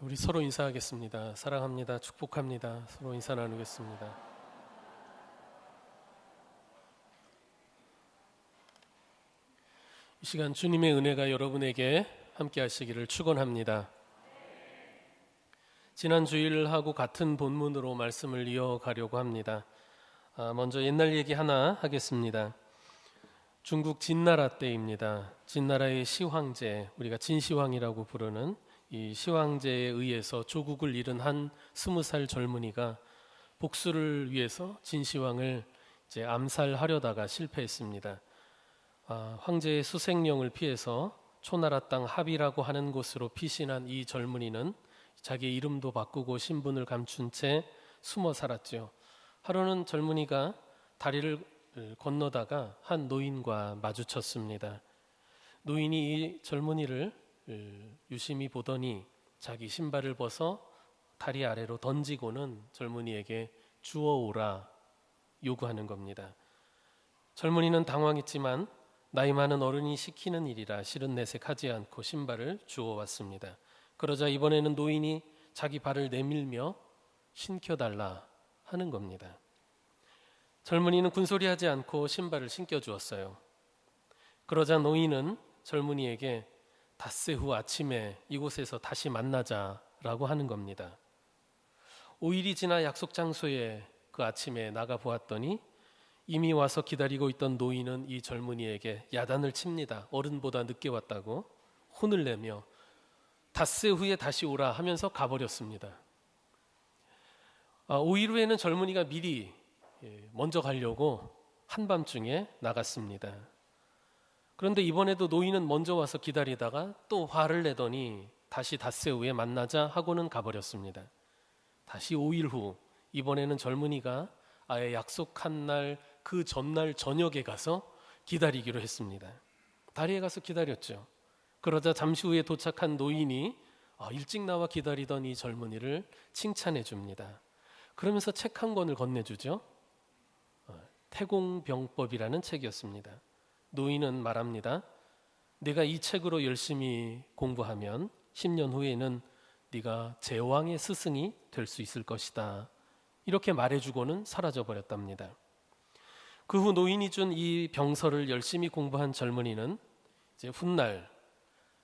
우리 서로 인사하겠습니다. 사랑합니다. 축복합니다. 서로 인사 나누겠습니다. 이 시간 주님의 은혜가 여러분에게 함께 하시기를 축원합니다. 지난 주일하고 같은 본문으로 말씀을 이어가려고 합니다. 먼저 옛날 얘기 하나 하겠습니다. 중국 진나라 때입니다. 진나라의 시황제, 우리가 진시황이라고 부르는 이 시황제에 의해서 조국을 잃은 한 20살 젊은이가 복수를 위해서 진시황을 이제 암살하려다가 실패했습니다. 황제의 수색령을 피해서 초나라 땅 합이라고 하는 곳으로 피신한 이 젊은이는 자기의 이름도 바꾸고 신분을 감춘 채 숨어 살았죠. 하루는 젊은이가 다리를 건너다가 한 노인과 마주쳤습니다. 노인이 이 젊은이를 유심히 보더니 자기 신발을 벗어 다리 아래로 던지고는 젊은이에게 주워오라 요구하는 겁니다. 젊은이는 당황했지만 나이 많은 어른이 시키는 일이라 싫은 내색하지 않고 신발을 주워왔습니다. 그러자 이번에는 노인이 자기 발을 내밀며 신겨달라 하는 겁니다. 젊은이는 군소리하지 않고 신발을 신겨주었어요. 그러자 노인은 젊은이에게 닷새 후 아침에 이곳에서 다시 만나자라고 하는 겁니다. 5일이 지나 약속 장소에 그 아침에 나가 보았더니 이미 와서 기다리고 있던 노인은 이 젊은이에게 야단을 칩니다. 어른보다 늦게 왔다고 혼을 내며 닷새 후에 다시 오라 하면서 가버렸습니다. 5일 후에는 젊은이가 미리 먼저 가려고 한밤중에 나갔습니다. 그런데 이번에도 노인은 먼저 와서 기다리다가 또 화를 내더니 다시 닷새 후에 만나자 하고는 가버렸습니다. 다시 5일 후 이번에는 젊은이가 아예 약속한 날 그 전날 저녁에 가서 기다리기로 했습니다. 다리에 가서 기다렸죠. 그러자 잠시 후에 도착한 노인이 일찍 나와 기다리던 이 젊은이를 칭찬해 줍니다. 그러면서 책 한 권을 건네주죠. 태공병법이라는 책이었습니다. 노인은 말합니다. 네가 이 책으로 열심히 공부하면 10년 후에는 네가 제왕의 스승이 될 수 있을 것이다. 이렇게 말해주고는 사라져버렸답니다. 그 후 노인이 준 이 병서를 열심히 공부한 젊은이는 이제 훗날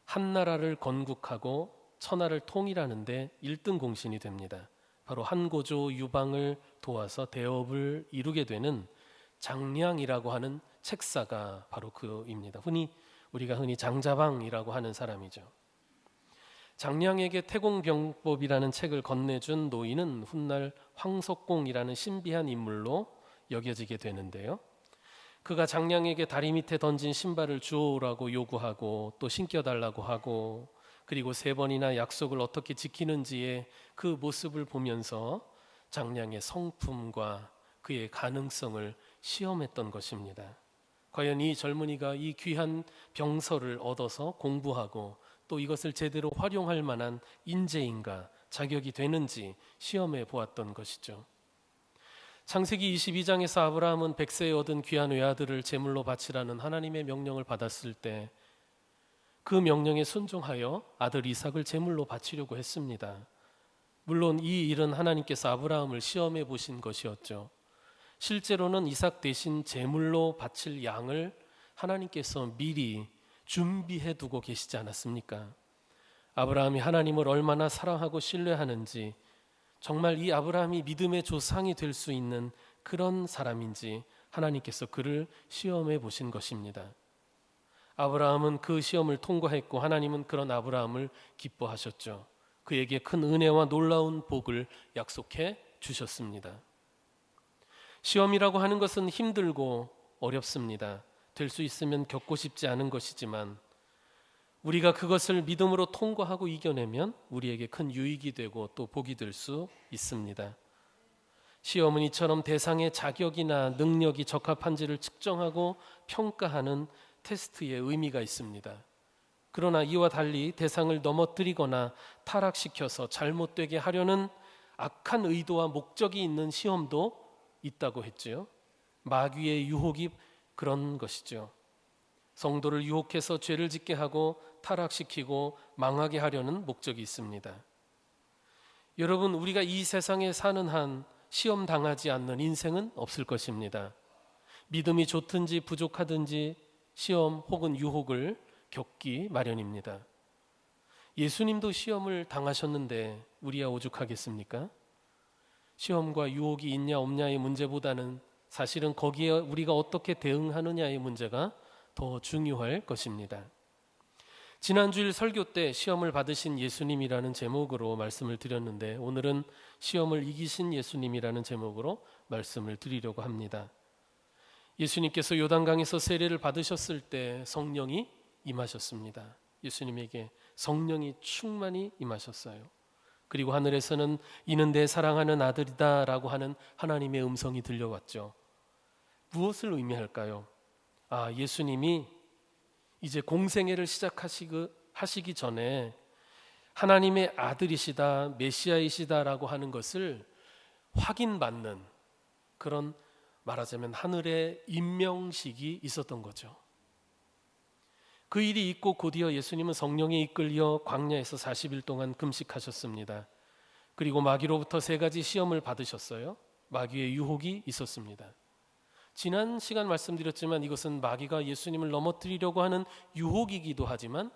한나라를 건국하고 천하를 통일하는데 1등 공신이 됩니다. 바로 한고조 유방을 도와서 대업을 이루게 되는 장량이라고 하는 책사가 바로 그입니다. 우리가 흔히 장자방이라고 하는 사람이죠. 장량에게 태공병법이라는 책을 건네준 노인은 훗날 황석공이라는 신비한 인물로 여겨지게 되는데요. 그가 장량에게 다리 밑에 던진 신발을 주워오라고 요구하고 또 신겨달라고 하고 그리고 3번이나 약속을 어떻게 지키는지의 그 모습을 보면서 장량의 성품과 그의 가능성을 시험했던 것입니다. 과연 이 젊은이가 이 귀한 병서를 얻어서 공부하고 또 이것을 제대로 활용할 만한 인재인가, 자격이 되는지 시험해 보았던 것이죠. 창세기 22장에서 아브라함은 100세에 얻은 귀한 외아들을 제물로 바치라는 하나님의 명령을 받았을 때 그 명령에 순종하여 아들 이삭을 제물로 바치려고 했습니다. 물론 이 일은 하나님께서 아브라함을 시험해 보신 것이었죠. 실제로는 이삭 대신 제물로 바칠 양을 하나님께서 미리 준비해 두고 계시지 않았습니까? 아브라함이 하나님을 얼마나 사랑하고 신뢰하는지, 정말 이 아브라함이 믿음의 조상이 될 수 있는 그런 사람인지 하나님께서 그를 시험해 보신 것입니다. 아브라함은 그 시험을 통과했고 하나님은 그런 아브라함을 기뻐하셨죠. 그에게 큰 은혜와 놀라운 복을 약속해 주셨습니다. 시험이라고 하는 것은 힘들고 어렵습니다. 될 수 있으면 겪고 싶지 않은 것이지만 우리가 그것을 믿음으로 통과하고 이겨내면 우리에게 큰 유익이 되고 또 복이 될 수 있습니다. 시험은 이처럼 대상의 자격이나 능력이 적합한지를 측정하고 평가하는 테스트의 의미가 있습니다. 그러나 이와 달리 대상을 넘어뜨리거나 타락시켜서 잘못되게 하려는 악한 의도와 목적이 있는 시험도 있다고 했지요. 마귀의 유혹이 그런 것이죠. 성도를 유혹해서 죄를 짓게 하고 타락시키고 망하게 하려는 목적이 있습니다. 여러분, 우리가 이 세상에 사는 한 시험 당하지 않는 인생은 없을 것입니다. 믿음이 좋든지 부족하든지 시험 혹은 유혹을 겪기 마련입니다. 예수님도 시험을 당하셨는데 우리야 오죽하겠습니까? 시험과 유혹이 있냐 없냐의 문제보다는 사실은 거기에 우리가 어떻게 대응하느냐의 문제가 더 중요할 것입니다. 지난주일 설교 때 시험을 받으신 예수님이라는 제목으로 말씀을 드렸는데, 오늘은 시험을 이기신 예수님이라는 제목으로 말씀을 드리려고 합니다. 예수님께서 요단강에서 세례를 받으셨을 때 성령이 임하셨습니다. 예수님에게 성령이 충만히 임하셨어요. 그리고 하늘에서는 이는 내 사랑하는 아들이다 라고 하는 하나님의 음성이 들려왔죠. 무엇을 의미할까요? 예수님이 이제 공생애를 시작하시기 전에 하나님의 아들이시다, 메시아이시다라고 하는 것을 확인받는 그런, 말하자면 하늘의 임명식이 있었던 거죠. 그 일이 있고 곧이어 예수님은 성령에 이끌려 광야에서 40일 동안 금식하셨습니다. 그리고 마귀로부터 3가지 시험을 받으셨어요. 마귀의 유혹이 있었습니다. 지난 시간 말씀드렸지만 이것은 마귀가 예수님을 넘어뜨리려고 하는 유혹이기도 하지만,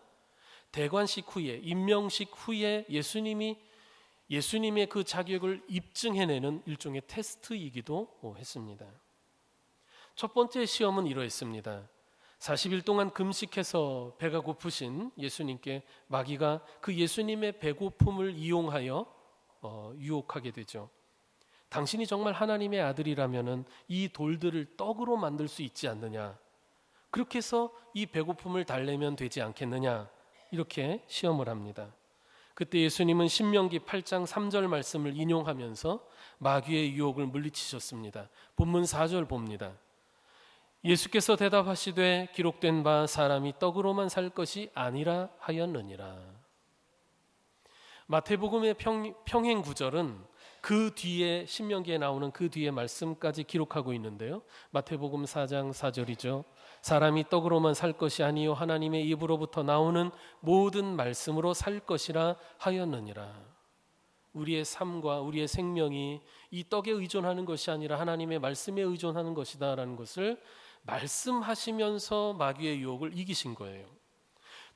대관식 후에, 임명식 후에 예수님의 그 자격을 입증해내는 일종의 테스트이기도 했습니다. 첫 번째 시험은 이러했습니다. 40일 동안 금식해서 배가 고프신 예수님께 마귀가 그 예수님의 배고픔을 이용하여 유혹하게 되죠. 당신이 정말 하나님의 아들이라면 이 돌들을 떡으로 만들 수 있지 않느냐, 그렇게 해서 이 배고픔을 달래면 되지 않겠느냐, 이렇게 시험을 합니다. 그때 예수님은 신명기 8장 3절 말씀을 인용하면서 마귀의 유혹을 물리치셨습니다. 본문 4절 봅니다. 예수께서 대답하시되 기록된 바 사람이 떡으로만 살 것이 아니라 하였느니라. 마태복음의 평행 구절은 그 뒤에, 신명기에 나오는 그 뒤에 말씀까지 기록하고 있는데요. 마태복음 4장 4절이죠. 사람이 떡으로만 살 것이 아니요 하나님의 입으로부터 나오는 모든 말씀으로 살 것이라 하였느니라. 우리의 삶과 우리의 생명이 이 떡에 의존하는 것이 아니라 하나님의 말씀에 의존하는 것이다라는 것을 말씀하시면서 마귀의 유혹을 이기신 거예요.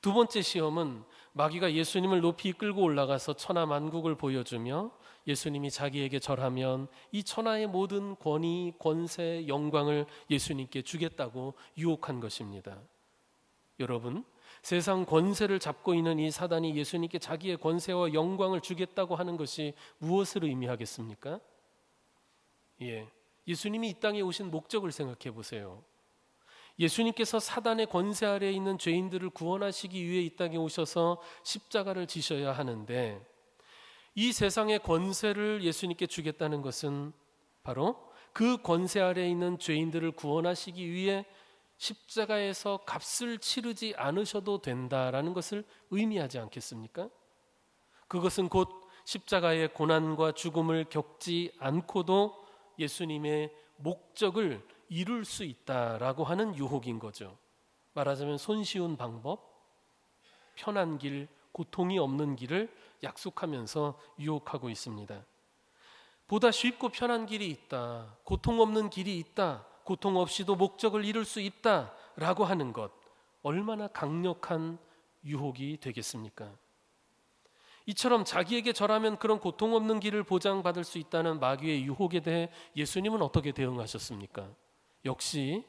두 번째 시험은 마귀가 예수님을 높이 끌고 올라가서 천하 만국을 보여주며 예수님이 자기에게 절하면 이 천하의 모든 권위, 권세, 영광을 예수님께 주겠다고 유혹한 것입니다. 여러분, 세상 권세를 잡고 있는 이 사단이 예수님께 자기의 권세와 영광을 주겠다고 하는 것이 무엇을 의미하겠습니까? 예수님이 이 땅에 오신 목적을 생각해 보세요. 예수님께서 사단의 권세 아래에 있는 죄인들을 구원하시기 위해 이 땅에 오셔서 십자가를 지셔야 하는데, 이 세상의 권세를 예수님께 주겠다는 것은 바로 그 권세 아래에 있는 죄인들을 구원하시기 위해 십자가에서 값을 치르지 않으셔도 된다라는 것을 의미하지 않겠습니까? 그것은 곧 십자가의 고난과 죽음을 겪지 않고도 예수님의 목적을 이룰 수 있다라고 하는 유혹인 거죠. 말하자면 손쉬운 방법, 편한 길, 고통이 없는 길을 약속하면서 유혹하고 있습니다. 보다 쉽고 편한 길이 있다, 고통 없는 길이 있다, 고통 없이도 목적을 이룰 수 있다라고 하는 것, 얼마나 강력한 유혹이 되겠습니까? 이처럼 자기에게 절하면 그런 고통 없는 길을 보장받을 수 있다는 마귀의 유혹에 대해 예수님은 어떻게 대응하셨습니까? 역시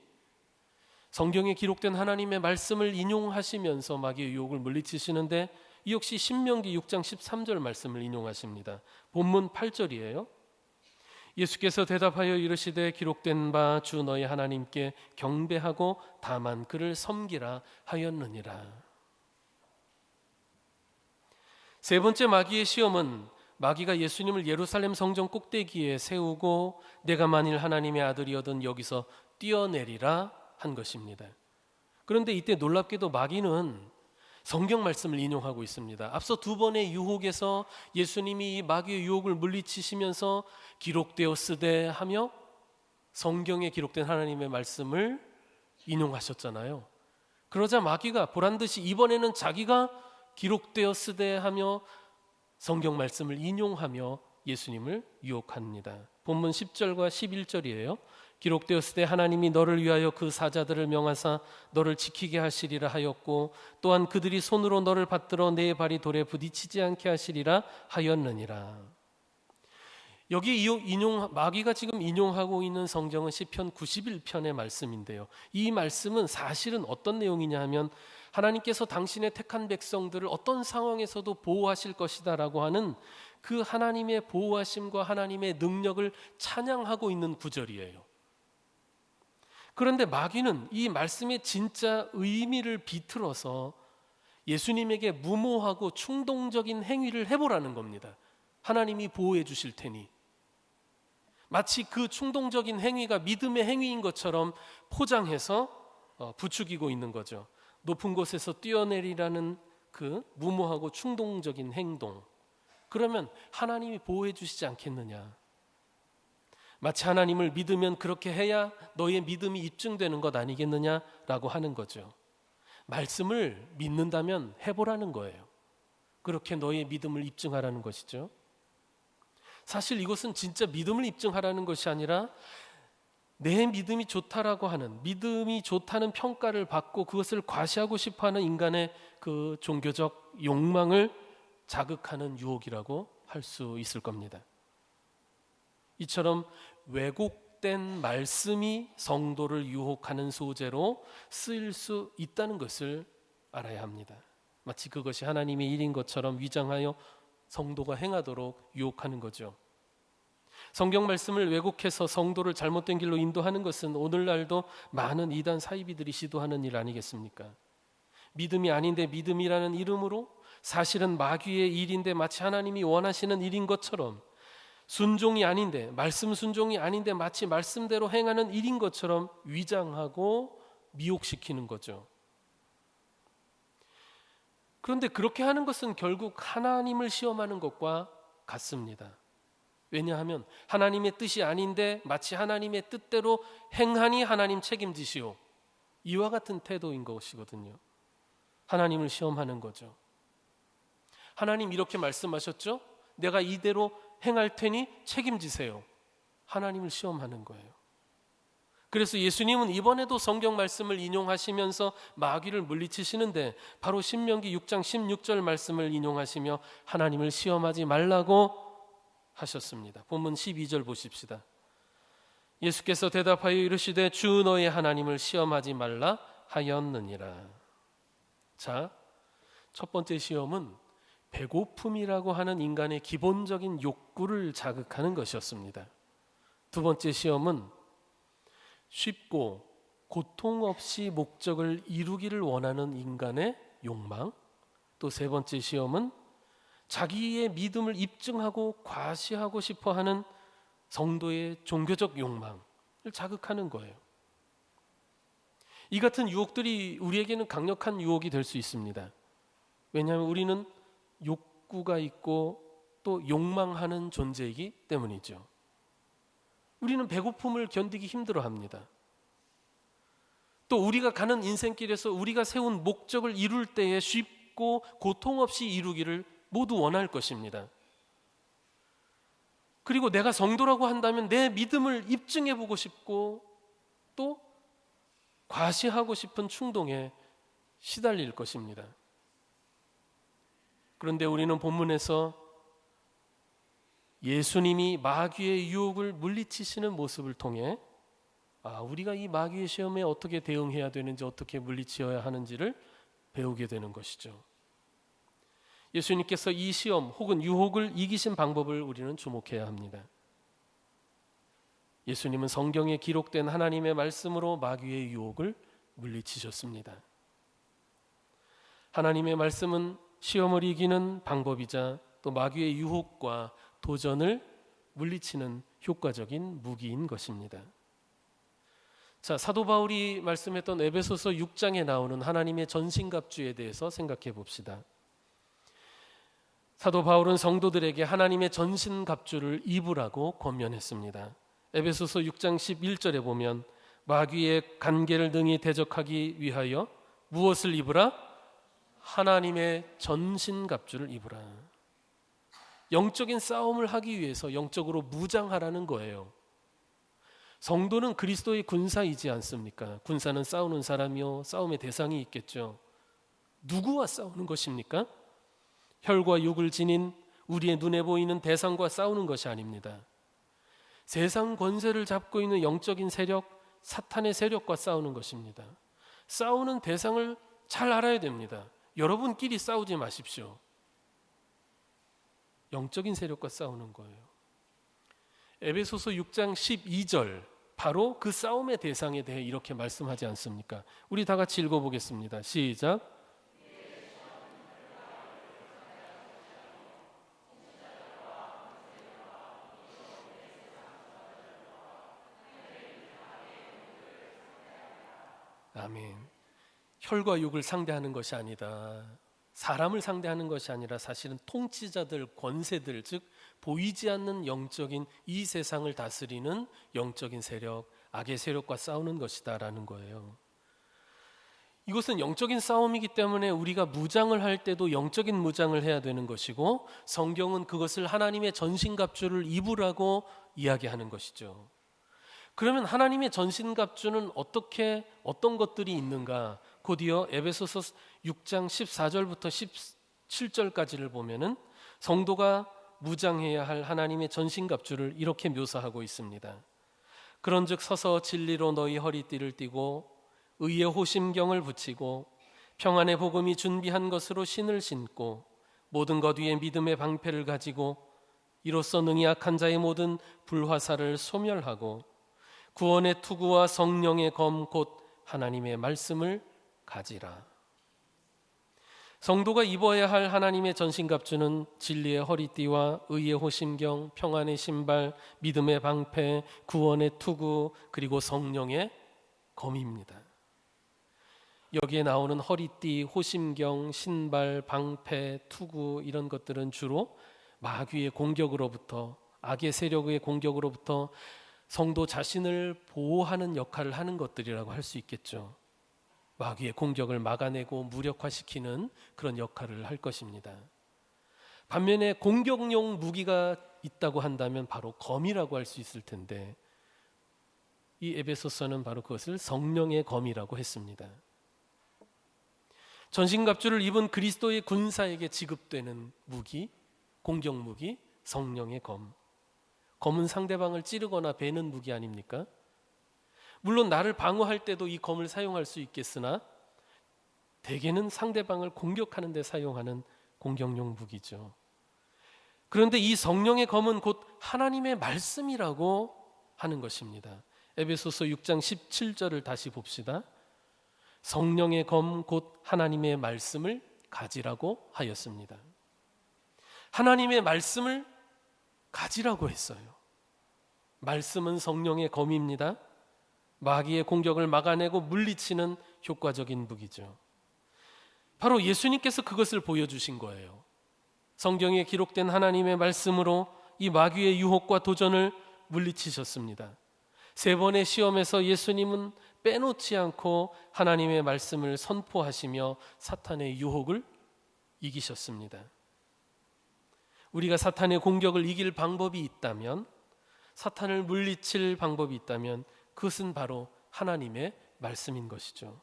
성경에 기록된 하나님의 말씀을 인용하시면서 마귀의 유혹을 물리치시는데, 이 역시 신명기 6장 13절 말씀을 인용하십니다. 본문 8절이에요. 예수께서 대답하여 이르시되 기록된 바 주 너희 하나님께 경배하고 다만 그를 섬기라 하였느니라. 세 번째 마귀의 시험은 마귀가 예수님을 예루살렘 성전 꼭대기에 세우고 내가 만일 하나님의 아들이어든 여기서 뛰어내리라 한 것입니다. 그런데 이때 놀랍게도 마귀는 성경 말씀을 인용하고 있습니다. 앞서 두 번의 유혹에서 예수님이 이 마귀의 유혹을 물리치시면서 기록되었으되 하며 성경에 기록된 하나님의 말씀을 인용하셨잖아요. 그러자 마귀가 보란듯이 이번에는 자기가 기록되었으되 하며 성경 말씀을 인용하며 예수님을 유혹합니다. 본문 10절과 11절이에요. 기록되었을 때 하나님이 너를 위하여 그 사자들을 명하사 너를 지키게 하시리라 하였고 또한 그들이 손으로 너를 받들어 내 발이 돌에 부딪히지 않게 하시리라 하였느니라. 여기 마귀가 지금 인용하고 있는 성경은 시편 91편의 말씀인데요. 이 말씀은 사실은 어떤 내용이냐 하면 하나님께서 당신의 택한 백성들을 어떤 상황에서도 보호하실 것이다 라고 하는 그 하나님의 보호하심과 하나님의 능력을 찬양하고 있는 구절이에요. 그런데 마귀는 이 말씀의 진짜 의미를 비틀어서 예수님에게 무모하고 충동적인 행위를 해보라는 겁니다. 하나님이 보호해 주실 테니. 마치 그 충동적인 행위가 믿음의 행위인 것처럼 포장해서 부추기고 있는 거죠. 높은 곳에서 뛰어내리라는 그 무모하고 충동적인 행동. 그러면 하나님이 보호해 주시지 않겠느냐. 마치 하나님을 믿으면 그렇게 해야 너의 믿음이 입증되는 것 아니겠느냐라고 하는 거죠. 말씀을 믿는다면 해보라는 거예요. 그렇게 너의 믿음을 입증하라는 것이죠. 사실 이것은 진짜 믿음을 입증하라는 것이 아니라 내 믿음이 좋다라고 하는, 믿음이 좋다는 평가를 받고 그것을 과시하고 싶어하는 인간의 그 종교적 욕망을 자극하는 유혹이라고 할 수 있을 겁니다. 이처럼 왜곡된 말씀이 성도를 유혹하는 소재로 쓰일 수 있다는 것을 알아야 합니다. 마치 그것이 하나님의 일인 것처럼 위장하여 성도가 행하도록 유혹하는 거죠. 성경 말씀을 왜곡해서 성도를 잘못된 길로 인도하는 것은 오늘날도 많은 이단 사이비들이 시도하는 일 아니겠습니까? 믿음이 아닌데 믿음이라는 이름으로 사실은 마귀의 일인데 마치 하나님이 원하시는 일인 것처럼, 순종이 아닌데, 말씀 순종이 아닌데 마치 말씀대로 행하는 일인 것처럼 위장하고 미혹시키는 거죠. 그런데 그렇게 하는 것은 결국 하나님을 시험하는 것과 같습니다. 왜냐하면 하나님의 뜻이 아닌데 마치 하나님의 뜻대로 행하니 하나님 책임지시오. 이와 같은 태도인 것이거든요. 하나님을 시험하는 거죠. 하나님 이렇게 말씀하셨죠? 내가 이대로 행할 테니 책임지세요. 하나님을 시험하는 거예요. 그래서 예수님은 이번에도 성경 말씀을 인용하시면서 마귀를 물리치시는데 바로 신명기 6장 16절 말씀을 인용하시며 하나님을 시험하지 말라고 하셨습니다. 본문 12절 보십시다. 예수께서 대답하여 이르시되 주 너의 하나님을 시험하지 말라 하였느니라. 자, 첫 번째 시험은 배고픔이라고 하는 인간의 기본적인 욕구를 자극하는 것이었습니다. 두 번째 시험은 쉽고 고통 없이 목적을 이루기를 원하는 인간의 욕망. 또 세 번째 시험은 자기의 믿음을 입증하고 과시하고 싶어하는 성도의 종교적 욕망을 자극하는 거예요. 이 같은 유혹들이 우리에게는 강력한 유혹이 될 수 있습니다. 왜냐하면 우리는 욕구가 있고 또 욕망하는 존재이기 때문이죠. 우리는 배고픔을 견디기 힘들어합니다. 또 우리가 가는 인생길에서 우리가 세운 목적을 이룰 때에 쉽고 고통 없이 이루기를 모두 원할 것입니다. 그리고 내가 성도라고 한다면 내 믿음을 입증해보고 싶고 또 과시하고 싶은 충동에 시달릴 것입니다. 그런데 우리는 본문에서 예수님이 마귀의 유혹을 물리치시는 모습을 통해 우리가 이 마귀의 시험에 어떻게 대응해야 되는지, 어떻게 물리치어야 하는지를 배우게 되는 것이죠. 예수님께서 이 시험 혹은 유혹을 이기신 방법을 우리는 주목해야 합니다. 예수님은 성경에 기록된 하나님의 말씀으로 마귀의 유혹을 물리치셨습니다. 하나님의 말씀은 시험을 이기는 방법이자 또 마귀의 유혹과 도전을 물리치는 효과적인 무기인 것입니다. 자, 사도 바울이 말씀했던 에베소서 6장에 나오는 하나님의 전신갑주에 대해서 생각해 봅시다. 사도 바울은 성도들에게 하나님의 전신갑주를 입으라고 권면했습니다. 에베소서 6장 11절에 보면 마귀의 간계를 능히 대적하기 위하여 무엇을 입으라? 하나님의 전신갑주를 입으라. 영적인 싸움을 하기 위해서 영적으로 무장하라는 거예요. 성도는 그리스도의 군사이지 않습니까? 군사는 싸우는 사람이요, 싸움의 대상이 있겠죠. 누구와 싸우는 것입니까? 혈과 육을 지닌 우리의 눈에 보이는 대상과 싸우는 것이 아닙니다. 세상 권세를 잡고 있는 영적인 세력, 사탄의 세력과 싸우는 것입니다. 싸우는 대상을 잘 알아야 됩니다. 여러분끼리 싸우지 마십시오. 영적인 세력과 싸우는 거예요. 에베소서 6장 12절, 바로 그 싸움의 대상에 대해 이렇게 말씀하지 않습니까? 우리 다 같이 읽어보겠습니다. 시작. 아멘. 혈과 육을 상대하는 것이 아니다. 사람을 상대하는 것이 아니라 사실은 통치자들, 권세들, 즉 보이지 않는 영적인 이 세상을 다스리는 영적인 세력, 악의 세력과 싸우는 것이다라는 거예요. 이것은 영적인 싸움이기 때문에 우리가 무장을 할 때도 영적인 무장을 해야 되는 것이고, 성경은 그것을 하나님의 전신갑주를 입으라고 이야기하는 것이죠. 그러면 하나님의 전신갑주는 어떤 것들이 있는가? 곧이어 에베소서 6장 14절부터 17절까지를 보면은 성도가 무장해야 할 하나님의 전신갑주를 이렇게 묘사하고 있습니다. 그런즉 서서 진리로 너희 허리띠를 띠고 의의 호심경을 붙이고 평안의 복음이 준비한 것으로 신을 신고 모든 것 위에 믿음의 방패를 가지고 이로써 능히 악한 자의 모든 불화살을 소멸하고 구원의 투구와 성령의 검 곧 하나님의 말씀을 가지라. 성도가 입어야 할 하나님의 전신갑주는 진리의 허리띠와 의의 호심경, 평안의 신발, 믿음의 방패, 구원의 투구, 그리고 성령의 검입니다. 여기에 나오는 허리띠, 호심경, 신발, 방패, 투구 이런 것들은 주로 마귀의 공격으로부터, 악의 세력의 공격으로부터 성도 자신을 보호하는 역할을 하는 것들이라고 할 수 있겠죠. 마귀의 공격을 막아내고 무력화시키는 그런 역할을 할 것입니다. 반면에 공격용 무기가 있다고 한다면 바로 검이라고 할 수 있을 텐데, 이 에베소서는 바로 그것을 성령의 검이라고 했습니다. 전신갑주를 입은 그리스도의 군사에게 지급되는 무기, 공격 무기, 성령의 검. 검은 상대방을 찌르거나 베는 무기 아닙니까? 물론 나를 방어할 때도 이 검을 사용할 수 있겠으나 대개는 상대방을 공격하는 데 사용하는 공격용 무기죠. 그런데 이 성령의 검은 곧 하나님의 말씀이라고 하는 것입니다. 에베소서 6장 17절을 다시 봅시다. 성령의 검 곧 하나님의 말씀을 가지라고 하였습니다. 하나님의 말씀을 가지라고 했어요. 말씀은 성령의 검입니다. 마귀의 공격을 막아내고 물리치는 효과적인 무기죠. 바로 예수님께서 그것을 보여주신 거예요. 성경에 기록된 하나님의 말씀으로 이 마귀의 유혹과 도전을 물리치셨습니다. 3번의 시험에서 예수님은 빼놓지 않고 하나님의 말씀을 선포하시며 사탄의 유혹을 이기셨습니다. 우리가 사탄의 공격을 이길 방법이 있다면, 사탄을 물리칠 방법이 있다면 그것은 바로 하나님의 말씀인 것이죠.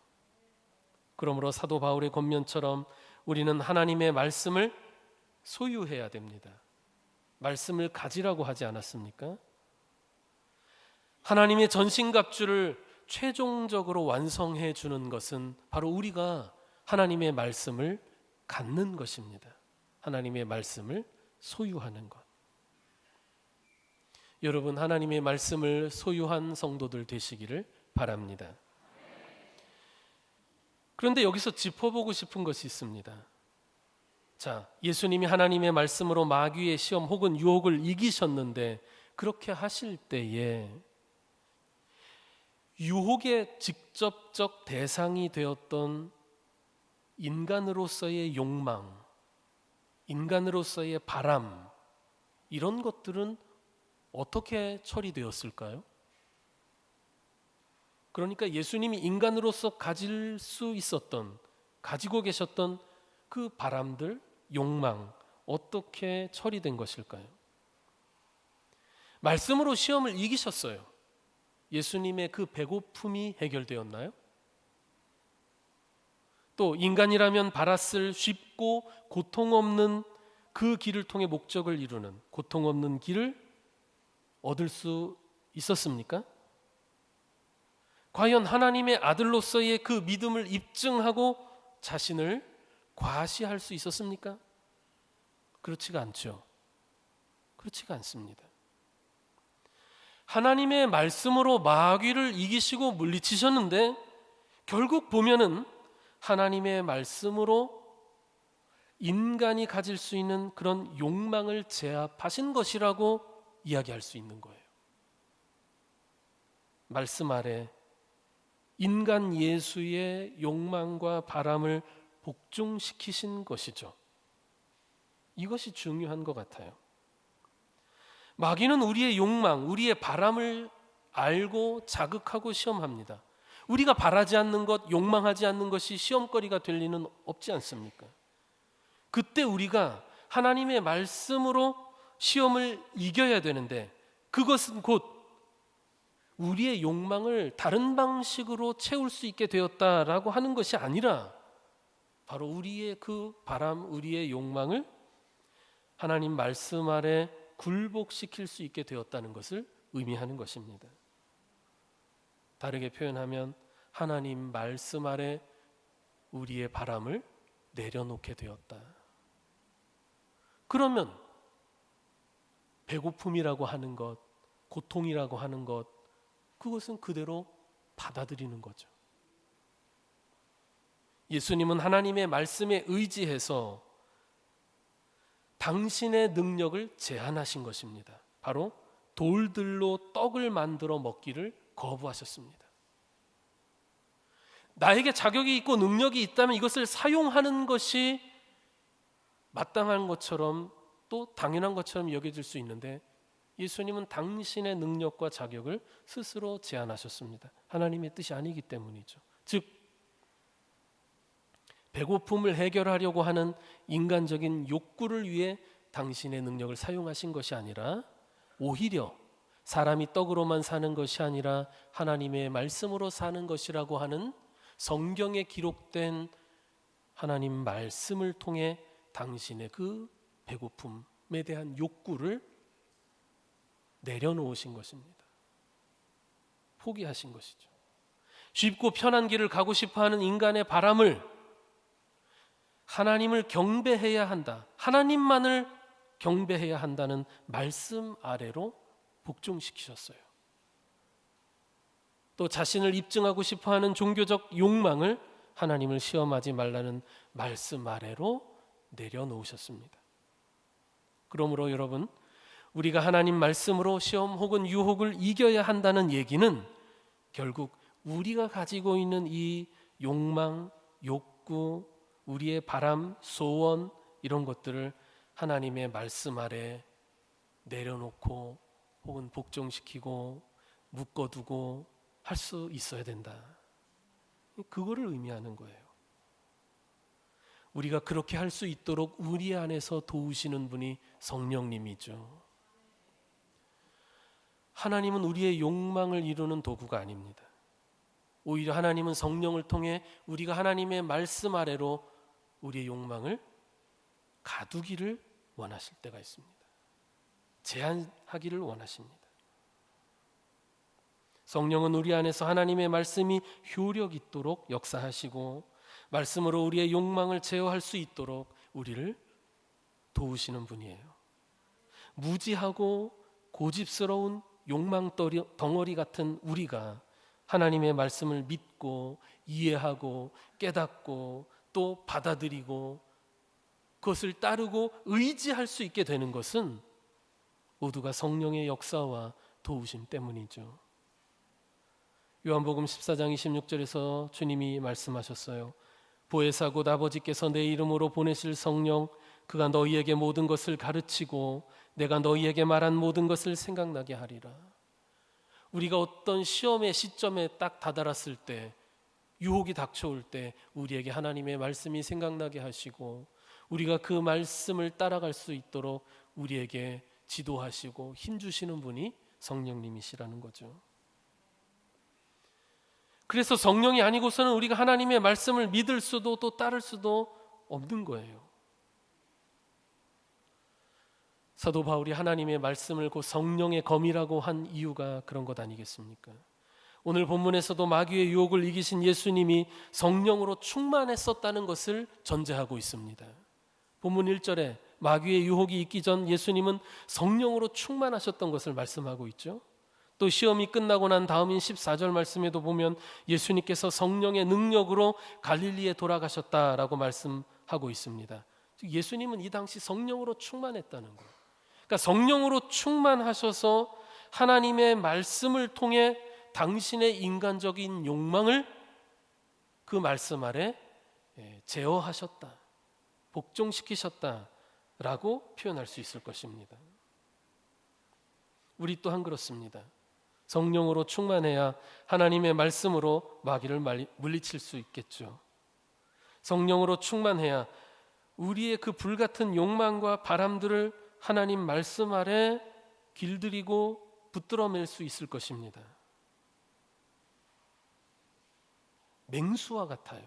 그러므로 사도 바울의 권면처럼 우리는 하나님의 말씀을 소유해야 됩니다. 말씀을 가지라고 하지 않았습니까? 하나님의 전신갑주를 최종적으로 완성해 주는 것은 바로 우리가 하나님의 말씀을 갖는 것입니다. 하나님의 말씀을 소유하는 것. 여러분, 하나님의 말씀을 소유한 성도들 되시기를 바랍니다. 그런데 여기서 짚어보고 싶은 것이 있습니다. 자, 예수님이 하나님의 말씀으로 마귀의 시험 혹은 유혹을 이기셨는데, 그렇게 하실 때에 유혹의 직접적 대상이 되었던 인간으로서의 욕망, 인간으로서의 바람, 이런 것들은 어떻게 처리되었을까요? 그러니까 예수님이 인간으로서 가질 수 있었던, 가지고 계셨던 그 바람들, 욕망, 어떻게 처리된 것일까요? 말씀으로 시험을 이기셨어요. 예수님의 그 배고픔이 해결되었나요? 또 인간이라면 바랐을 쉽고 고통 없는 그 길을 통해 목적을 이루는 고통 없는 길을 얻을 수 있었습니까? 과연 하나님의 아들로서의 그 믿음을 입증하고 자신을 과시할 수 있었습니까? 그렇지가 않죠. 그렇지가 않습니다. 하나님의 말씀으로 마귀를 이기시고 물리치셨는데 결국 보면은 하나님의 말씀으로 인간이 가질 수 있는 그런 욕망을 제압하신 것이라고 이야기할 수 있는 거예요. 말씀 아래 인간 예수의 욕망과 바람을 복종시키신 것이죠. 이것이 중요한 것 같아요. 마귀는 우리의 욕망, 우리의 바람을 알고 자극하고 시험합니다. 우리가 바라지 않는 것, 욕망하지 않는 것이 시험거리가 될 리는 없지 않습니까? 그때 우리가 하나님의 말씀으로 시험을 이겨야 되는데 그것은 곧 우리의 욕망을 다른 방식으로 채울 수 있게 되었다라고 하는 것이 아니라 바로 우리의 그 바람, 우리의 욕망을 하나님 말씀 아래 굴복시킬 수 있게 되었다는 것을 의미하는 것입니다. 다르게 표현하면 하나님 말씀 아래 우리의 바람을 내려놓게 되었다. 그러면 배고픔이라고 하는 것, 고통이라고 하는 것, 그것은 그대로 받아들이는 거죠. 예수님은 하나님의 말씀에 의지해서 당신의 능력을 제한하신 것입니다. 바로 돌들로 떡을 만들어 먹기를 거부하셨습니다. 나에게 자격이 있고 능력이 있다면 이것을 사용하는 것이 마땅한 것처럼 또 당연한 것처럼 여겨질 수 있는데 예수님은 당신의 능력과 자격을 스스로 제한하셨습니다. 하나님의 뜻이 아니기 때문이죠. 즉 배고픔을 해결하려고 하는 인간적인 욕구를 위해 당신의 능력을 사용하신 것이 아니라 오히려 사람이 떡으로만 사는 것이 아니라 하나님의 말씀으로 사는 것이라고 하는 성경에 기록된 하나님 말씀을 통해 당신의 그 배고픔에 대한 욕구를 내려놓으신 것입니다. 포기하신 것이죠. 쉽고 편한 길을 가고 싶어하는 인간의 바람을 하나님을 경배해야 한다, 하나님만을 경배해야 한다는 말씀 아래로 복종시키셨어요. 또 자신을 입증하고 싶어하는 종교적 욕망을 하나님을 시험하지 말라는 말씀 아래로 내려놓으셨습니다. 그러므로 여러분, 우리가 하나님 말씀으로 시험 혹은 유혹을 이겨야 한다는 얘기는 결국 우리가 가지고 있는 이 욕망, 욕구, 우리의 바람, 소원 이런 것들을 하나님의 말씀 아래 내려놓고 혹은 복종시키고 묶어두고 할 수 있어야 된다. 그거를 의미하는 거예요. 우리가 그렇게 할 수 있도록 우리 안에서 도우시는 분이 성령님이죠. 하나님은 우리의 욕망을 이루는 도구가 아닙니다. 오히려 하나님은 성령을 통해 우리가 하나님의 말씀 아래로 우리의 욕망을 가두기를 원하실 때가 있습니다. 제한하기를 원하십니다. 성령은 우리 안에서 하나님의 말씀이 효력 있도록 역사하시고 말씀으로 우리의 욕망을 제어할 수 있도록 우리를 도우시는 분이에요. 무지하고 고집스러운 욕망 덩어리 같은 우리가 하나님의 말씀을 믿고 이해하고 깨닫고 또 받아들이고 그것을 따르고 의지할 수 있게 되는 것은 모두가 성령의 역사와 도우심 때문이죠. 요한복음 14장 26절에서 주님이 말씀하셨어요. 보혜사 곧 아버지께서 내 이름으로 보내실 성령 그가 너희에게 모든 것을 가르치고 내가 너희에게 말한 모든 것을 생각나게 하리라. 우리가 어떤 시험의 시점에 딱 다다랐을 때, 유혹이 닥쳐올 때 우리에게 하나님의 말씀이 생각나게 하시고 우리가 그 말씀을 따라갈 수 있도록 우리에게 지도하시고 힘주시는 분이 성령님이시라는 거죠. 그래서 성령이 아니고서는 우리가 하나님의 말씀을 믿을 수도 또 따를 수도 없는 거예요. 사도 바울이 하나님의 말씀을 곧 성령의 검이라고 한 이유가 그런 것 아니겠습니까? 오늘 본문에서도 마귀의 유혹을 이기신 예수님이 성령으로 충만했었다는 것을 전제하고 있습니다. 본문 1절에 마귀의 유혹이 있기 전 예수님은 성령으로 충만하셨던 것을 말씀하고 있죠. 또 시험이 끝나고 난 다음인 14절 말씀에도 보면 예수님께서 성령의 능력으로 갈릴리에 돌아가셨다라고 말씀하고 있습니다. 즉 예수님은 이 당시 성령으로 충만했다는 거예요. 그러니까 성령으로 충만하셔서 하나님의 말씀을 통해 당신의 인간적인 욕망을 그 말씀 아래 제어하셨다, 복종시키셨다라고 표현할 수 있을 것입니다. 우리 또한 그렇습니다. 성령으로 충만해야 하나님의 말씀으로 마귀를 물리칠 수 있겠죠. 성령으로 충만해야 우리의 그 불같은 욕망과 바람들을 하나님 말씀 아래 길들이고 붙들어맬 수 있을 것입니다. 맹수와 같아요.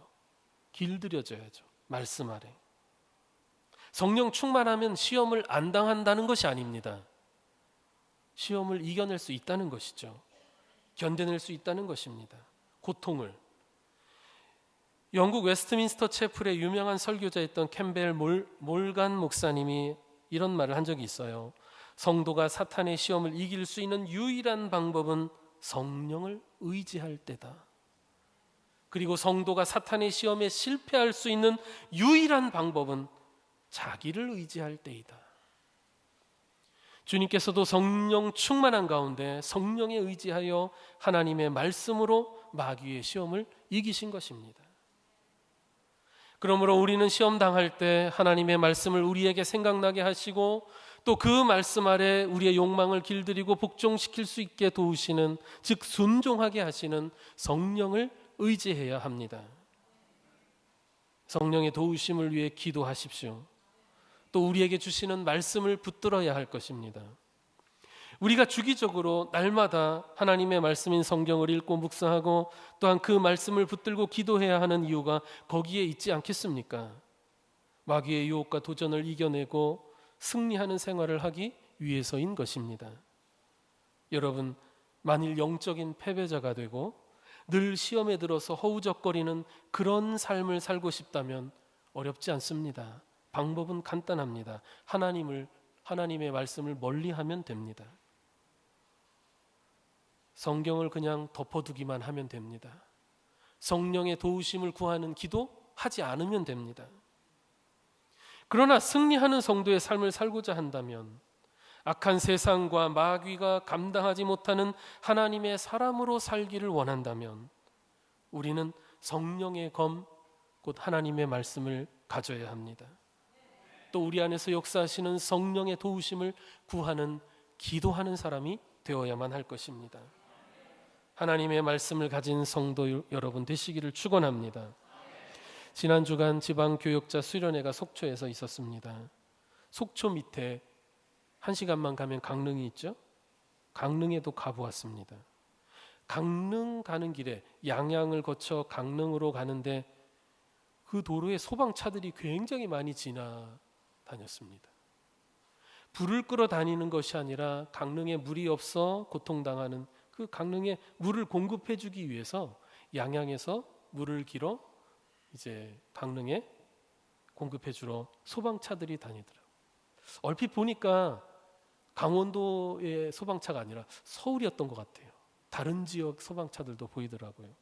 길들여져야죠. 말씀 아래. 성령 충만하면 시험을 안 당한다는 것이 아닙니다. 시험을 이겨낼 수 있다는 것이죠. 견뎌낼 수 있다는 것입니다. 고통을. 영국 웨스트민스터 채플의 유명한 설교자였던 캠벨 몰간 목사님이 이런 말을 한 적이 있어요. 성도가 사탄의 시험을 이길 수 있는 유일한 방법은 성령을 의지할 때다. 그리고 성도가 사탄의 시험에 실패할 수 있는 유일한 방법은 자기를 의지할 때이다. 주님께서도 성령 충만한 가운데 성령에 의지하여 하나님의 말씀으로 마귀의 시험을 이기신 것입니다. 그러므로 우리는 시험 당할 때 하나님의 말씀을 우리에게 생각나게 하시고 또 그 말씀 아래 우리의 욕망을 길들이고 복종시킬 수 있게 도우시는, 즉 순종하게 하시는 성령을 의지해야 합니다. 성령의 도우심을 위해 기도하십시오. 또 우리에게 주시는 말씀을 붙들어야 할 것입니다. 우리가 주기적으로 날마다 하나님의 말씀인 성경을 읽고 묵상하고 또한 그 말씀을 붙들고 기도해야 하는 이유가 거기에 있지 않겠습니까? 마귀의 유혹과 도전을 이겨내고 승리하는 생활을 하기 위해서인 것입니다. 여러분, 만일 영적인 패배자가 되고 늘 시험에 들어서 허우적거리는 그런 삶을 살고 싶다면 어렵지 않습니다. 방법은 간단합니다. 하나님의 말씀을 멀리하면 됩니다. 성경을 그냥 덮어두기만 하면 됩니다. 성령의 도우심을 구하는 기도 하지 않으면 됩니다. 그러나 승리하는 성도의 삶을 살고자 한다면 악한 세상과 마귀가 감당하지 못하는 하나님의 사람으로 살기를 원한다면 우리는 성령의 검, 곧 하나님의 말씀을 가져야 합니다. 또 우리 안에서 역사하시는 성령의 도우심을 구하는, 기도하는 사람이 되어야만 할 것입니다. 하나님의 말씀을 가진 성도 여러분 되시기를 축원합니다. 지난 주간 지방교역자 수련회가 속초에서 있었습니다. 속초 밑에 1시간만 가면 강릉이 있죠. 강릉에도 가보았습니다. 강릉 가는 길에 양양을 거쳐 강릉으로 가는데 그 도로에 소방차들이 굉장히 많이 지나다녔습니다. 불을 끌어 다니는 것이 아니라 강릉에 물이 없어 고통당하는 그 강릉에 물을 공급해 주기 위해서 양양에서 물을 길어 이제 강릉에 공급해 주러 소방차들이 다니더라고요. 얼핏 보니까 강원도의 소방차가 아니라 서울이었던 것 같아요. 다른 지역 소방차들도 보이더라고요.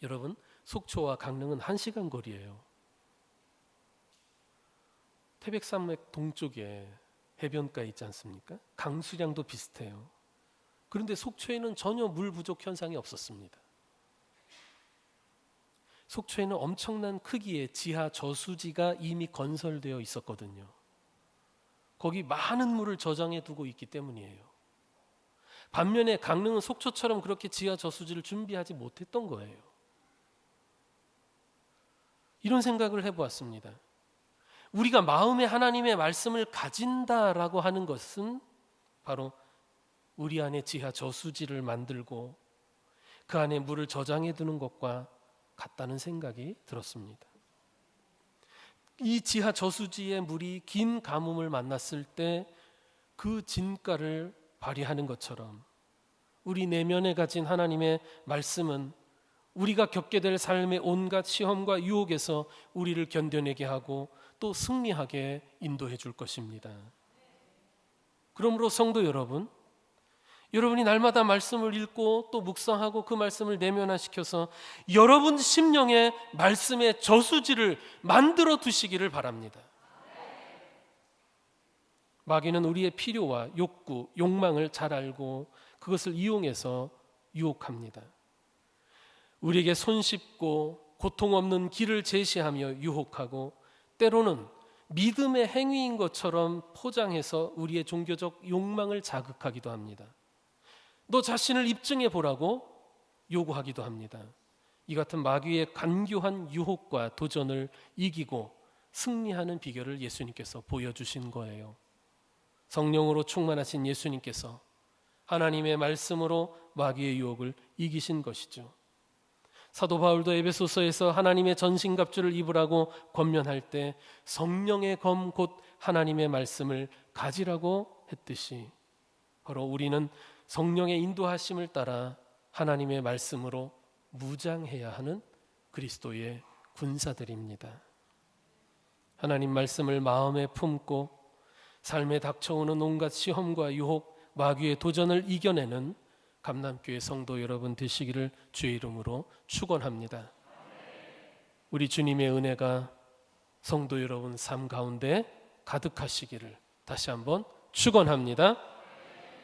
여러분, 속초와 강릉은 1시간 거리예요. 태백산맥 동쪽에 해변가 있지 않습니까? 강수량도 비슷해요. 그런데 속초에는 전혀 물 부족 현상이 없었습니다. 속초에는 엄청난 크기의 지하 저수지가 이미 건설되어 있었거든요. 거기 많은 물을 저장해 두고 있기 때문이에요. 반면에 강릉은 속초처럼 그렇게 지하 저수지를 준비하지 못했던 거예요. 이런 생각을 해보았습니다. 우리가 마음에 하나님의 말씀을 가진다라고 하는 것은 바로 우리 안에 지하 저수지를 만들고 그 안에 물을 저장해 두는 것과 같다는 생각이 들었습니다. 이 지하 저수지의 물이 긴 가뭄을 만났을 때 그 진가를 발휘하는 것처럼 우리 내면에 가진 하나님의 말씀은 우리가 겪게 될 삶의 온갖 시험과 유혹에서 우리를 견뎌내게 하고 또 승리하게 인도해 줄 것입니다. 그러므로 성도 여러분, 여러분이 날마다 말씀을 읽고 또 묵상하고 그 말씀을 내면화시켜서 여러분 심령에 말씀의 저수지를 만들어 두시기를 바랍니다. 마귀는 우리의 필요와 욕구, 욕망을 잘 알고 그것을 이용해서 유혹합니다. 우리에게 손쉽고 고통 없는 길을 제시하며 유혹하고 때로는 믿음의 행위인 것처럼 포장해서 우리의 종교적 욕망을 자극하기도 합니다. 너 자신을 입증해 보라고 요구하기도 합니다. 이 같은 마귀의 간교한 유혹과 도전을 이기고 승리하는 비결을 예수님께서 보여주신 거예요. 성령으로 충만하신 예수님께서 하나님의 말씀으로 마귀의 유혹을 이기신 것이죠. 사도 바울도 에베소서에서 하나님의 전신갑주를 입으라고 권면할 때 성령의 검 곧 하나님의 말씀을 가지라고 했듯이 바로 우리는 성령의 인도하심을 따라 하나님의 말씀으로 무장해야 하는 그리스도의 군사들입니다. 하나님 말씀을 마음에 품고 삶에 닥쳐오는 온갖 시험과 유혹, 마귀의 도전을 이겨내는 감남교회 성도 여러분 되시기를 주의 이름으로 축원합니다. 우리 주님의 은혜가 성도 여러분 삶 가운데 가득하시기를 다시 한번 축원합니다.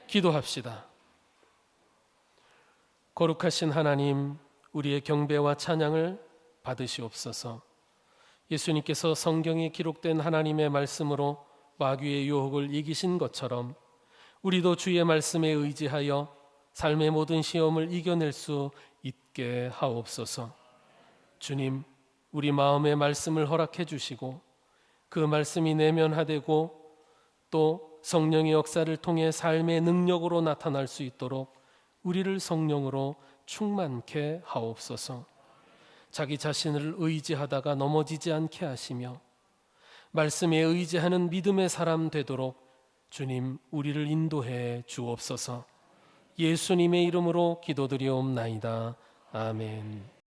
기도합시다. 거룩하신 하나님, 우리의 경배와 찬양을 받으시옵소서. 예수님께서 성경에 기록된 하나님의 말씀으로 마귀의 유혹을 이기신 것처럼 우리도 주의 말씀에 의지하여 삶의 모든 시험을 이겨낼 수 있게 하옵소서. 주님, 우리 마음의 말씀을 허락해 주시고 그 말씀이 내면화되고 또 성령의 역사를 통해 삶의 능력으로 나타날 수 있도록 우리를 성령으로 충만케 하옵소서. 자기 자신을 의지하다가 넘어지지 않게 하시며 말씀에 의지하는 믿음의 사람 되도록 주님 우리를 인도해 주옵소서. 예수님의 이름으로 기도드리옵나이다. 아멘.